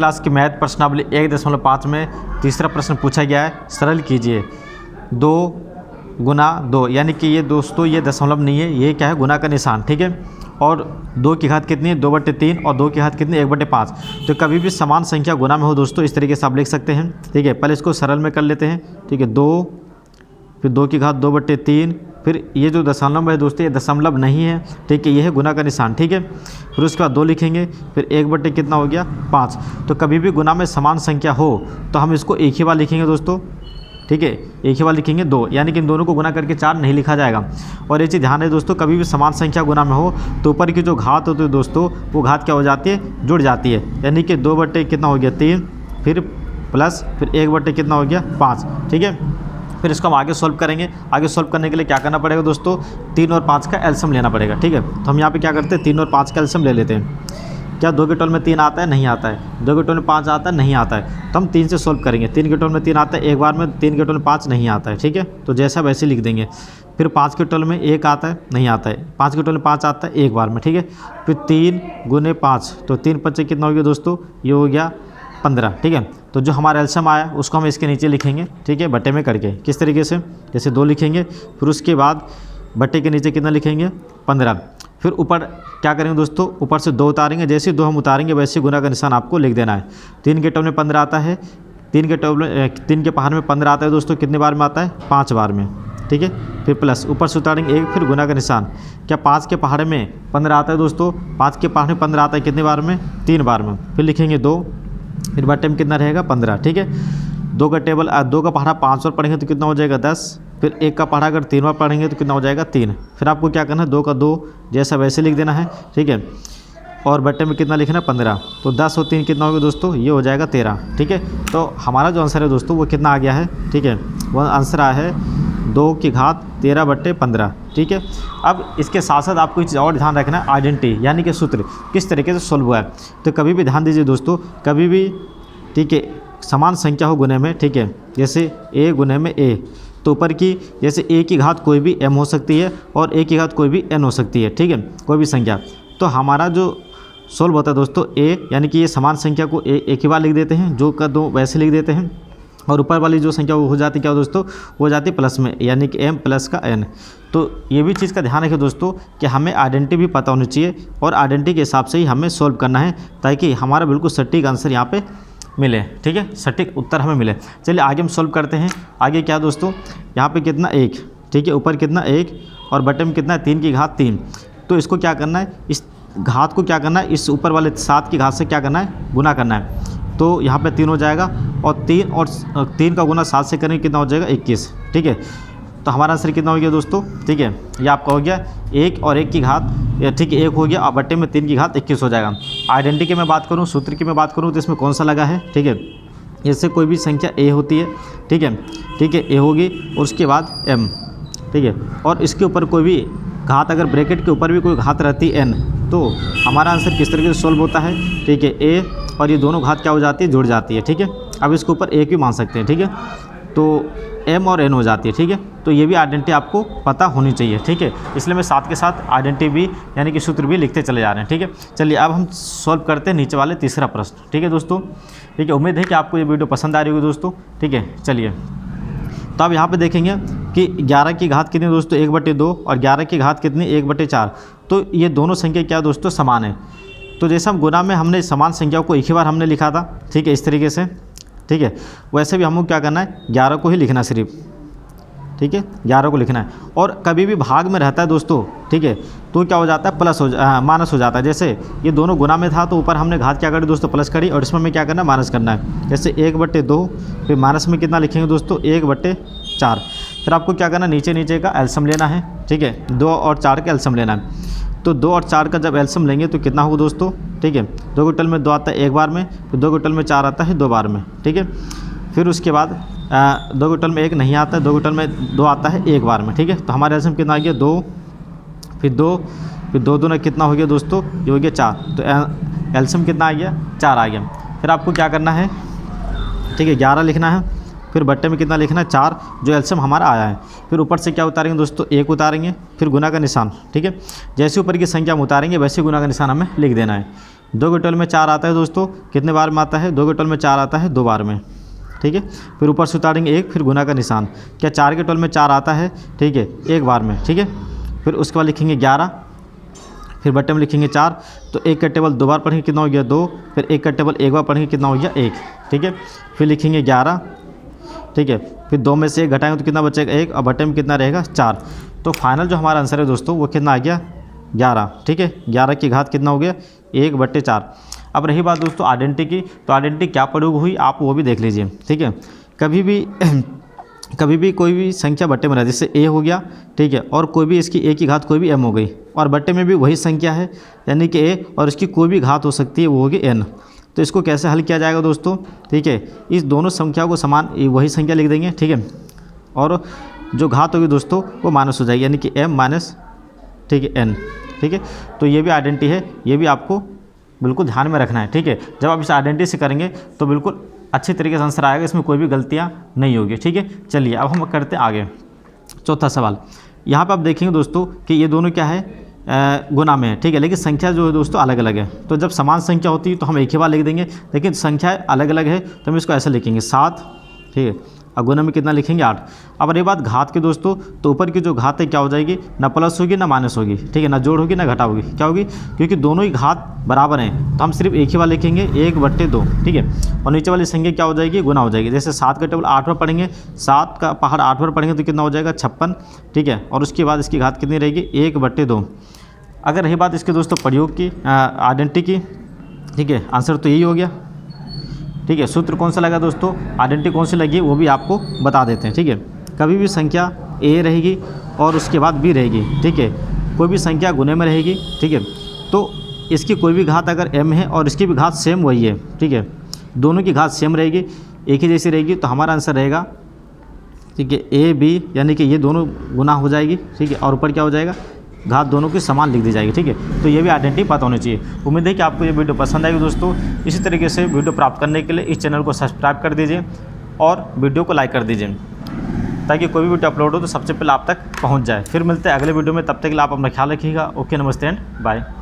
Class की math प्रश्नावली 1.5 में तीसरा प्रश्न पूछा गया है। सरल कीजिए 2 गुना 2, यानी कि ये दोस्तों ये दशमलव नहीं है, ये क्या है गुना का निशान, ठीक है। और 2 की घात कितनी है 2/3 और 2 की घात कितनी 1/5। तो कभी भी समान संख्या गुना में हो दोस्तों इस तरीके से आप लिख सकते हैं, ठीक है। पहले इसको सरल में कर लेते हैं, ठीक है। 2 फिर 2 की घात 2/3, फिर ये जो दशमलव है दोस्तों ये दशमलव नहीं है, ठीक है, ये है गुना का निशान, ठीक है। फिर उसके बाद 2 लिखेंगे, फिर 1 कितना हो गया 5। तो कभी भी गुना में समान संख्या हो तो हम इसको एक ही बार लिखेंगे दोस्तों, ठीक है, एक ही बार लिखेंगे 2, यानी कि इन दोनों को गुना करके 4 नहीं लिखा जाएगा। और ये चीज़ ध्यान है दोस्तों, कभी भी समान संख्या गुना में हो तो ऊपर की जो घात होती है दोस्तों वो घात क्या हो जाती है जुड़ जाती है, यानी कि 2 कितना हो गया 3, फिर प्लस फिर 1 कितना हो गया 5, ठीक है। फिर इसको हम आगे सॉल्व करेंगे। आगे सॉल्व करने के लिए क्या करना पड़ेगा दोस्तों, 3 और 5 का एलसीएम लेना पड़ेगा, ठीक है। तो हम यहाँ पे क्या करते हैं 3 और 5 का एलसीएम ले लेते हैं। क्या 2 के टोल में 3 आता है, नहीं आता है। 2 के टोल में 5 आता है, नहीं आता है। तो हम 3 से सॉल्व करेंगे। 3 के टोल में 3 आता है एक बार में, 3 के टोल में 5 नहीं आता है, ठीक है। तो जैसा वैसे लिख देंगे। फिर 5 के टोल में 1 आता है, नहीं आता है। 5 के टोल में 5 आता है एक बार में, ठीक है। फिर 3 गुने 5, तो 3 5 कितना हो गया दोस्तों, ये हो गया 15, ठीक है। तो जो हमारा एलसीएम आया उसको हम इसके नीचे लिखेंगे, ठीक है, बट्टे में करके। किस तरीके से, जैसे 2 लिखेंगे, फिर उसके बाद बट्टे के नीचे कितना लिखेंगे 15। फिर ऊपर क्या करेंगे दोस्तों, ऊपर से 2 उतारेंगे, जैसे 2 हम उतारेंगे वैसे गुना का निशान आपको लिख देना है। 3 के टोल में 15 आता है, 3 के पहाड़ में 15 आता है दोस्तों, कितने बार में आता है 5 बार में, ठीक है। फिर प्लस ऊपर से उतारेंगे 1, फिर गुना का निशान। क्या 5 के पहाड़ में 15 आता है दोस्तों, 5 के पहाड़ में 15 आता है कितने बार में 3 बार में। फिर लिखेंगे 2, फिर बट्टे में कितना रहेगा 15, ठीक है। 2 का टेबल 2 का पहाड़ा 5 बार पढ़ेंगे तो कितना हो जाएगा 10। फिर 1 का पहाड़ा अगर 3 बार पढ़ेंगे तो कितना हो जाएगा 3। फिर आपको क्या करना है 2 का 2 जैसा वैसे लिख देना है, ठीक है। और बट्टे में कितना लिखना है 15। तो 10 और 3 कितना हो गया दोस्तों, ये हो जाएगा 13, ठीक है। तो हमारा जो आंसर है दोस्तों वो कितना आ गया है, ठीक है, वह आंसर आया है 2 की घात 13/15, ठीक है। अब इसके साथ साथ आपको एक चीज़ और ध्यान रखना है, आइडेंटिटी यानी कि सूत्र किस तरीके से सोल्व हुआ है। तो कभी भी ध्यान दीजिए दोस्तों, कभी भी, ठीक है, समान संख्या हो गुने में, ठीक है, जैसे a गुने में a, तो ऊपर की जैसे a की घात कोई भी m हो सकती है और a की घात कोई भी n हो सकती है, ठीक है, कोई भी संख्या। तो हमारा जो सोल्व होता है दोस्तों a, यानी कि ये समान संख्या को एक ही बार लिख देते हैं, जो का दो वैसे लिख देते हैं। और ऊपर वाली जो संख्या वो हो जाती है क्या दोस्तों, वो हो जाती है प्लस में, यानी कि m प्लस का n। तो ये भी चीज़ का ध्यान रखिए दोस्तों कि हमें आइडेंटिटी भी पता होनी चाहिए और आइडेंटिटी के हिसाब से ही हमें सोल्व करना है, ताकि हमारा बिल्कुल सटीक आंसर यहाँ पे मिले, ठीक है, सटीक उत्तर हमें मिले। चलिए आगे हम सोल्व करते हैं। आगे क्या दोस्तों, यहाँ पे कितना 1, ठीक है, ऊपर कितना 1 और बटे में कितना है 3 की घात 3। तो इसको क्या करना है, इस घात को क्या करना है, इस ऊपर वाले 7 की घात से क्या करना है, गुना करना है। तो यहाँ पे 3 हो जाएगा और 3 का गुना 7 से करेंगे कितना हो जाएगा 21, ठीक है। तो हमारा आंसर कितना हो गया दोस्तों, ठीक है, ये आपका हो गया 1 और 1 की घात, ठीक है, 1 हो गया और बट्टे में 3 की घात 21 हो जाएगा। आइडेंटिटी की मैं बात करूँ, सूत्र की मैं बात करूँ तो इसमें कौन सा लगा है, ठीक है, जैसे कोई भी संख्या a होती है, ठीक है, ठीक है, a होगी और उसके बाद m, ठीक है, और इसके ऊपर कोई भी घात, अगर ब्रैकेट के ऊपर भी कोई घात रहती है n, तो हमारा आंसर किस तरीके से सोल्व होता है, ठीक है, a और ये दोनों घात क्या हो जाती है, जुड़ जाती है, ठीक है। अब इसके ऊपर 1 भी मान सकते हैं, ठीक है, तो m और n हो जाती है, ठीक है। तो ये भी आइडेंटिटी आपको पता होनी चाहिए, ठीक है, इसलिए मैं साथ के साथ आइडेंटिटी भी यानी कि सूत्र भी लिखते चले जा रहे हैं, ठीक है। चलिए अब हम सॉल्व करते हैं नीचे वाले तीसरा प्रश्न, ठीक है दोस्तों, ठीक है। उम्मीद है कि आपको ये वीडियो पसंद आ रही होगी दोस्तों, ठीक है। चलिए तो अब यहाँ पे देखेंगे कि 11 की घात कितनी दोस्तों 1/2 और 11 की घात कितनी 1/4। तो ये दोनों संख्या क्या दोस्तों समान है। तो जैसे हम गुना में हमने समान संख्याओं को एक ही बार हमने लिखा था, ठीक है, इस तरीके से, ठीक है, वैसे भी हमको क्या करना है 11 को ही लिखना सिर्फ, ठीक है, 11 को लिखना है। और कभी भी भाग में रहता है दोस्तों, ठीक है, तो क्या हो जाता है प्लस माइनस हो जाता है। जैसे ये दोनों गुना में था तो ऊपर हमने घात क्या करी दोस्तों प्लस करी, और इसमें हमें क्या करना है माइनस करना है। जैसे 1/2, फिर माइनस में कितना लिखेंगे दोस्तों 1/4। फिर आपको क्या करना है नीचे का एलसीएम लेना है, ठीक है, 2 और 4 का एलसीएम लेना है। तो 2 और 4 का जब एलसीएम लेंगे तो कितना होगा दोस्तों, ठीक है, 2 के टोल में 2 आता है एक बार में, फिर 2 के टोल में 4 आता है 2 बार में, ठीक है। फिर उसके बाद 2 के टोल में 1 नहीं आता है, 2 के टोल में 2 आता है एक बार में, ठीक है। तो हमारे एलसीएम कितना आ गया 2, फिर 2, फिर 2 दूना कितना हो गया दोस्तों, ये हो गया 4। तो एलसीएम कितना आ गया 4 आ गया। फिर आपको क्या करना है, ठीक है, 11 लिखना है, फिर बट्टे में कितना लिखना है 4, जो एलसीएम हमारा आया है। फिर ऊपर से क्या उतारेंगे दोस्तों 1 उतारेंगे, फिर गुना का निशान, ठीक है, जैसे ऊपर की संख्या हम उतारेंगे वैसे गुना का निशान हमें लिख देना है। 2 के टोटल में 4 आता है दोस्तों, कितने बार में आता है? 2 के टोटल में 4 आता है 2 बार में, ठीक है। फिर ऊपर से उतारेंगे 1, फिर गुना का निशान। क्या 4 के टोटल में 4 आता है? ठीक है, 1 बार में, ठीक है। फिर उसके बाद लिखेंगे 11, फिर बट्टे में लिखेंगे 4। तो 1 का टेबल 2 बार पढ़ेंगे, कितना हो गया? 2। फिर 1 का टेबल 1 बार पढ़ेंगे, कितना हो गया? 1, ठीक है। फिर लिखेंगे 11, ठीक है। फिर 2 में से 1 घटाएंगे तो कितना बचेगा? 1, और बट्टे में कितना रहेगा? 4। तो फाइनल जो हमारा आंसर है दोस्तों वो कितना आ गया? 11, ठीक है। 11 की घात कितना हो गया? 1/4। अब रही बात दोस्तों आइडेंटिटी की, तो आइडेंटिटी क्या प्रयोग हुई आप वो भी देख लीजिए, ठीक है। कभी भी कोई भी संख्या बट्टे में रहे, जैसे a हो गया, ठीक है, और कोई भी इसकी a की घात कोई भी m हो गई, और बट्टे में भी वही संख्या है यानी कि a, और इसकी कोई भी घात हो सकती है, वो होगी n। तो इसको कैसे हल किया जाएगा दोस्तों? ठीक है, इस दोनों संख्याओं को समान वही संख्या लिख देंगे, ठीक है, और जो घात होगी दोस्तों वो माइनस हो जाएगी, यानी कि m माइनस, ठीक है, n, ठीक है। तो ये भी आइडेंटिटी है, ये भी आपको बिल्कुल ध्यान में रखना है, ठीक है। जब आप इस आइडेंटिटी से करेंगे तो बिल्कुल अच्छी तरीके से आंसर आएगा, इसमें कोई भी गलतियाँ नहीं होगी, ठीक है। चलिए अब हम करते हैं आगे चौथा सवाल। यहाँ पर आप देखेंगे दोस्तों कि ये दोनों क्या है? गुना में है, ठीक है, लेकिन संख्या जो है दोस्तों अलग अलग है। तो जब समान संख्या होती है तो हम एक ही बार लिख देंगे, लेकिन संख्या अलग अलग है तो हम इसको ऐसे लिखेंगे 7, ठीक है, और गुना में कितना लिखेंगे? 8। अब रही बात घात की दोस्तों, तो ऊपर की जो घात है क्या हो जाएगी? ना प्लस होगी ना माइनस होगी, ठीक है, ना जोड़ होगी ना घटा होगी, क्या होगी? क्योंकि दोनों ही घात बराबर हैं तो हम सिर्फ एक ही बार लिखेंगे 1/2, ठीक है। और नीचे वाली संख्या क्या हो जाएगी? गुना हो जाएगी। जैसे 7 का टेबल 8 बार पढ़ेंगे, 7 का पहाड़ 8 बार पढ़ेंगे तो कितना हो जाएगा? 56, ठीक है। और उसके बाद इसकी घात कितनी रहेगी? 1/2। अगर रही बात इसके दोस्तों प्रयोग की, आइडेंटिटी की, ठीक है, आंसर तो यही हो गया, ठीक है। सूत्र कौन सा लगा दोस्तों? आइडेंटिटी कौन सी लगी वो भी आपको बता देते हैं, ठीक है। कभी भी संख्या a रहेगी और उसके बाद b रहेगी, ठीक है, कोई भी संख्या गुने में रहेगी, ठीक है, तो इसकी कोई भी घात अगर m है और इसकी भी घात सेम वही है, ठीक है, दोनों की घात सेम रहेगी, एक ही जैसी रहेगी, तो हमारा आंसर रहेगा, ठीक है, a b, यानी कि ये दोनों गुना हो जाएगी, ठीक है, और ऊपर क्या हो जाएगा? घात दोनों की समान लिख दी जाएगी, ठीक है। तो ये भी आइडेंटिटी पता होनी चाहिए। उम्मीद है कि आपको ये वीडियो पसंद आएगी दोस्तों। इसी तरीके से वीडियो प्राप्त करने के लिए इस चैनल को सब्सक्राइब कर दीजिए और वीडियो को लाइक कर दीजिए, ताकि कोई भी वीडियो अपलोड हो तो सबसे पहले आप तक पहुंच जाए। फिर मिलते हैं अगले वीडियो में, तब तक के लिए आप अपना ख्याल रखिएगा। ओके, नमस्ते एंड बाय।